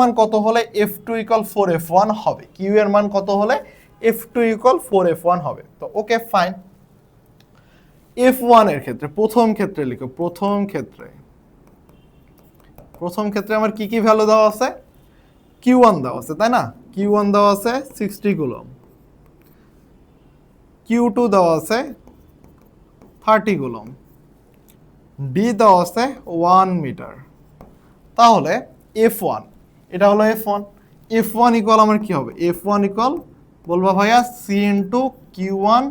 মান কত হলে F2 ইকুয়াল 4F1 হবে, কিউ এর মান কত হলে F2 ইকুয়াল 4F1 হবে। তো ওকে ফাইন, F1 এর ক্ষেত্রে প্রথম ক্ষেত্রে লিখো, প্রথম ক্ষেত্রে আমার কি কি ভ্যালু দেওয়া আছে, Q1 দেওয়া আছে তাই না, Q1 দেওয়া আছে 60 কুলম, Q2 দেওয়া আছে 30 কুলম, D দেওয়া আছে 1 মিটার। তাহলে F1, এটা হলো F1, F1 ইকুয়াল আমার কি হবে, F1 ইকুয়াল বলবা ভাইয়া C into Q1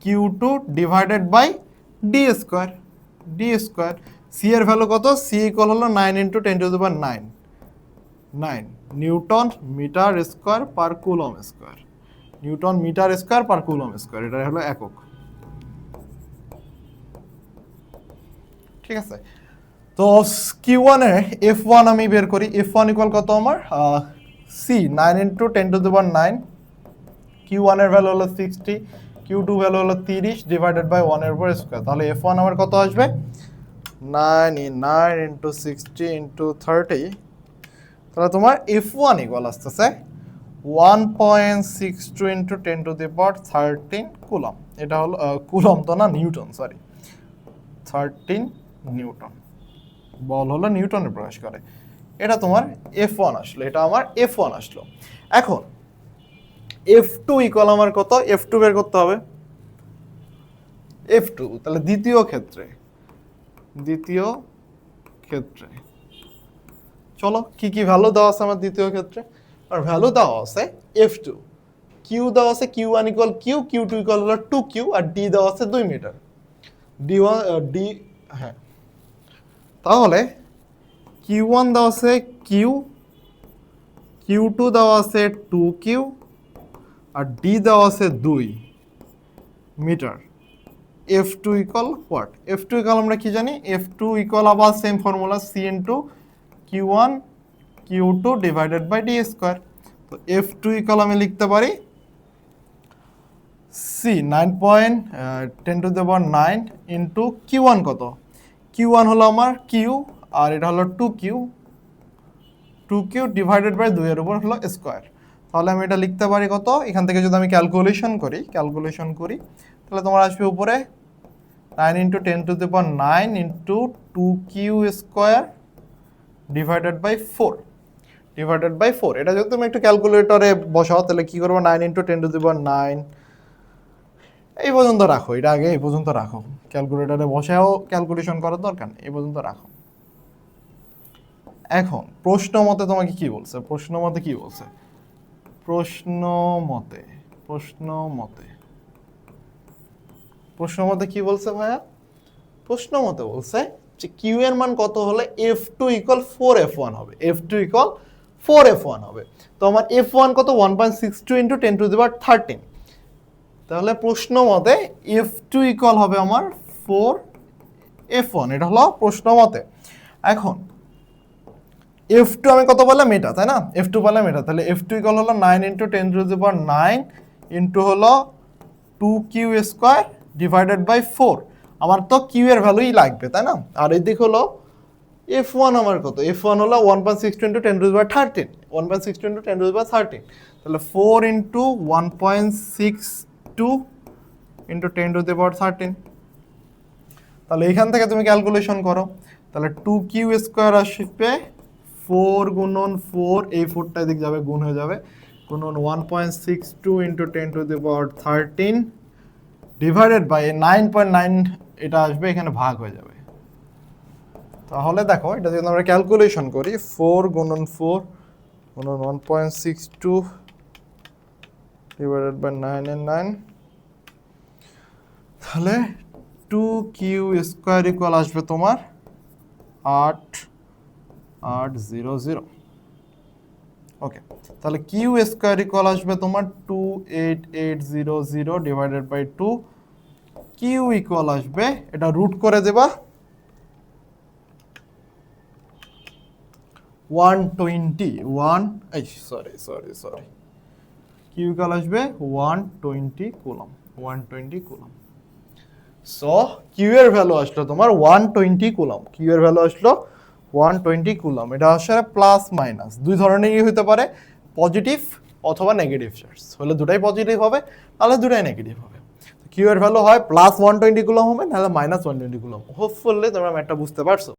Q2 divided by D square, C এর ভ্যালু কত, C ইকুয়াল হলো 9 into 10 to the power 9 newton metre square per coulomb square, newton metre square per coulomb square, এটা হলো একক। ঠিক আছে, তো Q1 এর F1 আমি বের করি, F1 ইকুয়াল কত আমার, C 9 into 10 to the power 9, Q1 এর ভ্যালু হলো 60, Q2 ভ্যালু হলো 30 ডিভাইডেড বাই 1 এর উপর স্কোয়ার। তাহলে F1 আমার কত আসবে, 9 ইন্টু 60 ইন্টু 30, তাহলে তোমার F1 ইকুয়াল আসতেছে 1.62 into 10 to the power 13 coulomb. এটা হলো কুলম তো না, নিউটন, সরি 13 নিউটন, বল হলো নিউটনে প্রকাশ করে। এটা তোমার F1 আসলো, এটা আমার F1 আসলো। এখন F2 ইকুয়াল আমার কত, F2 বের করতে হবে, F2 তাহলে দ্বিতীয় ক্ষেত্রে চলো কি কি ভ্যালু দেওয়া আছে আমার দ্বিতীয় ক্ষেত্রে, আর ভ্যালু দেওয়া আছে F2, Q দেওয়া আছে Q1 equal Q, Q2 equal হলো 2Q, আর D দেওয়া আছে 2 মিটার, D হ্যাঁ, তাহলে Q1 দেওয়া আছে Q, Q2 দেওয়া আছে 2Q, আর D দেওয়া আছে 2 metre. F2 equal what, F2 equal আমরা কি জানি, F2 ইকুয়াল আবার same formula C into Q1 Q2 divided by D square. তো F2 ইকুয়াল আমি লিখতে পারি C 9.10 to the power 9 into Q1 কত, Q1 হলো আমার Q, আর এটা হলো 2Q ডিভাইডেড বাই 2 এর উপর হলো স্কোয়ার। তাহলে আমি এটা লিখতে পারি কত, এখান থেকে যদি আমি ক্যালকুলেশন করি তাহলে তোমার আসবে উপরে 9 into 10 to the power 9 into 2Q square divided by 4, এটা যদি তুমি একটু ক্যালকুলেটরে বসাও তাহলে কি করবো, 9 ইন্টু 10 টু দি পাওয়ার 9, এই পর্যন্ত রাখো, এটা আগে এই পর্যন্ত রাখো, ক্যালকুলেটরে বসেও ক্যালকুলেশন করার দরকার নেই, এই পর্যন্ত রাখো। এখন প্রশ্ন মতে তোমাকে কি বলছে, প্রশ্ন মতে কি বলছে ভাইয়া, প্রশ্ন মতে বলছে যে Q এর মান কত হলে F2 ইকুয়াল 4F1 হবে, F2 ইকুয়াল 4F1 হবে। তো আমার F1 কত, 1.62 ইন্টু 10 টু দি পাওয়ার 13, তাহলে প্রশ্ন মতে F2 ইকুয়াল হবে আমার 4F1, এটা হলো প্রশ্ন মতে। এখন F2 আমি কত বললাম, এটা তাই না, F2 বললাম এটা, তাহলে F2 ইকুয়াল হলো 9 into 10 to the power 9 into হলো 2Q স্কোয়ার ডিভাইডেড বাই 4, আমার তো Q এর ভ্যালুই লাগবে তাই না, আর এদিক হলো F1 আমার কত, F1 হলো 1.62 into 10 to the power 13, 1.62 into 10 to the power 13, তাহলে 4 into 1.62 into 10 to the power 13, তাহলে এখান থেকে তুমি ক্যালকুলেশন করো, তাহলে 2Q স্কোয়ার আসবে 4 গুণন 4, এই 4টা এদিক যাবে, গুণ হয়ে যাবে, গুণন 1.62 into 10 to the power 13 divided by 9.9, এটা আসবে এখানে ভাগ হয়ে যাবে। তাহলে দেখো এটা যদি আমরা ক্যালকুলেশন করি, 4 গুণন 4 গুণন 1.62 ডিভাইডেড বাই 9 এর 9, তাহলে 2Q স্কোয়ার ইকুয়াল আসবে তোমার 8800। ওকে, তাহলে Q স্কোয়ার ইকুয়াল আসবে তোমার 28800 ডিভাইডেড বাই 2, Q ইকুয়াল আসবে, এটা রুট করে দেবা 120, Q ইকুয়াল আসবে 120 কুলম, 120 কুলম। সো Q এর ভ্যালু আসলো তোমার 120 কুলম, Q এর ভ্যালু আসলো 120 কুলম, এটা আসলে প্লাস মাইনাস দুই ধরনেরই হতে পারে, পজিটিভ অথবা নেগেটিভ চার্জ। হলে দুটাই পজিটিভ হবে, তাহলে দুটাই নেগেটিভ হবে। কিউ এর ভ্যালু হয় প্লাস 120 কুলম হবে, নাহলে মাইনাস 120 কুলম। হোপফুলি তোমরা ম্যাথটা বুঝতে পারছো।